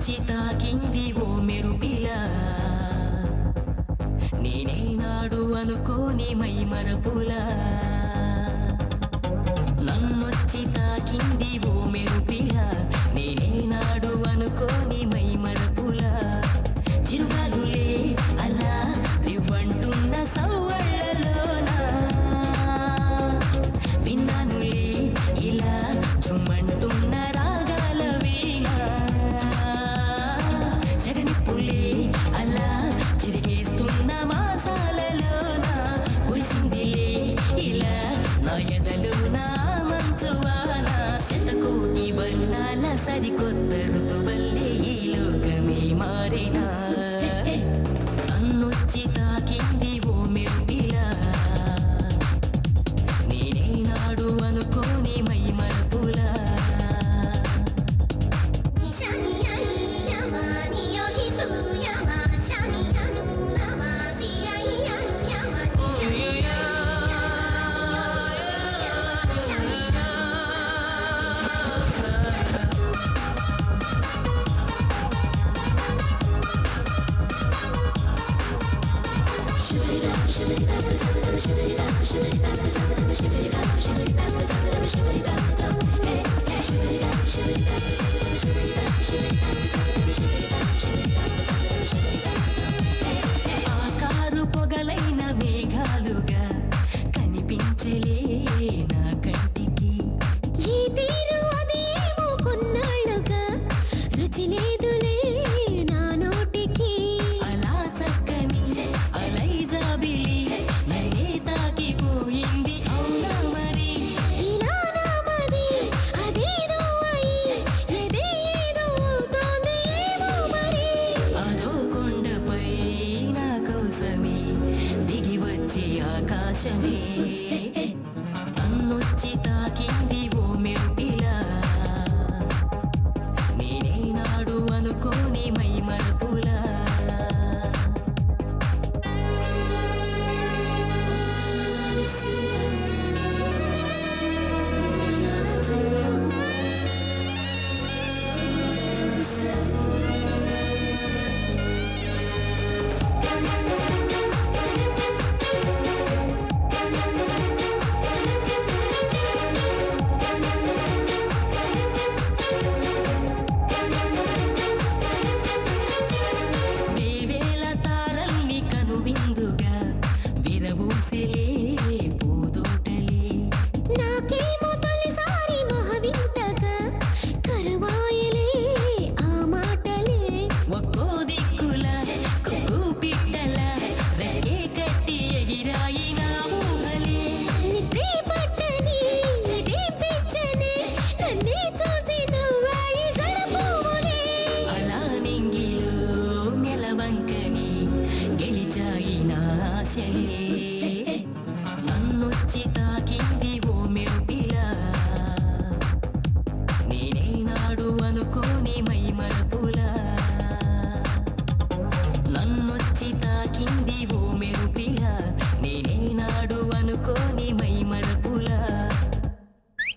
నన్నొచ్చి తాకింది ఓ మెరుపిలా, నేనేనాడు అనుకోని మైమరపులా. నన్నొచ్చి తాకింది ఓ మెరుపిలా, నేనేనాడు అనుకోని మైమరపులా. చిరుగాలులే అలా రివ్వంటున్న సవ్వళ్ళలోన విన్నానులే ఇలా చుమ్మంటున్న రాగాల వీణ. జగనిప్పులే అలా చిరిగేస్తున్న మాసాలలోన కురిసిందిలే ఇలా నా ఎదలోన మంచువాన. శతకోటి వర్ణాల సరికొత్త ఋతువల్లే ఈ లోకమే మారినా. నన్నొచ్చి తాకింది ఓ మెరుపిలా, నేనేనాడు అనుకోని మైమరపులా. ఆకారు పొగలైన మేఘాలుగా కనిపించలే నా కంటికి. ఈ తీరు అదేమో కొన్నాళ్ళుగా రుచి లేదులే నా నోటికి. అలా చక్కని అలై జాబిలి నన్నే తాకిపోయింది అవునా మరి. ఇలా నామది అదేదో అయి ఎదే ఏదో అవుతోంది ఏమో మరి. అదో కొండపై నా కోసమే దిగి వచ్చే ఆకాశమే. నన్నొచ్చి తాకింది ఓ మెరుపిలా, నేనేనాడు అనుకోని మైమరపులా. వేవేల తారల్ని కనువిందుగా విరబూసెలే పూదోటలే. నాకేమో తొలిసారి మహవింతగా కరువాయలే ఆ మాటలే. ఒక్కో దిక్కుల కొక్కు పిట్టల రెక్కే కట్టి ఎగిరాయి నా ఊహలే. నిద్రే పట్టని ఇదే పిచ్చని నన్నే చూసి నవ్వాయి జడపువ్వులే. అలా నింగిలో నెలవంకని గెలిచాయి నా ఆశలే. నన్నొచ్చి తాకింది ఓ మెరుపిలా, నేనేనాడు అనుకో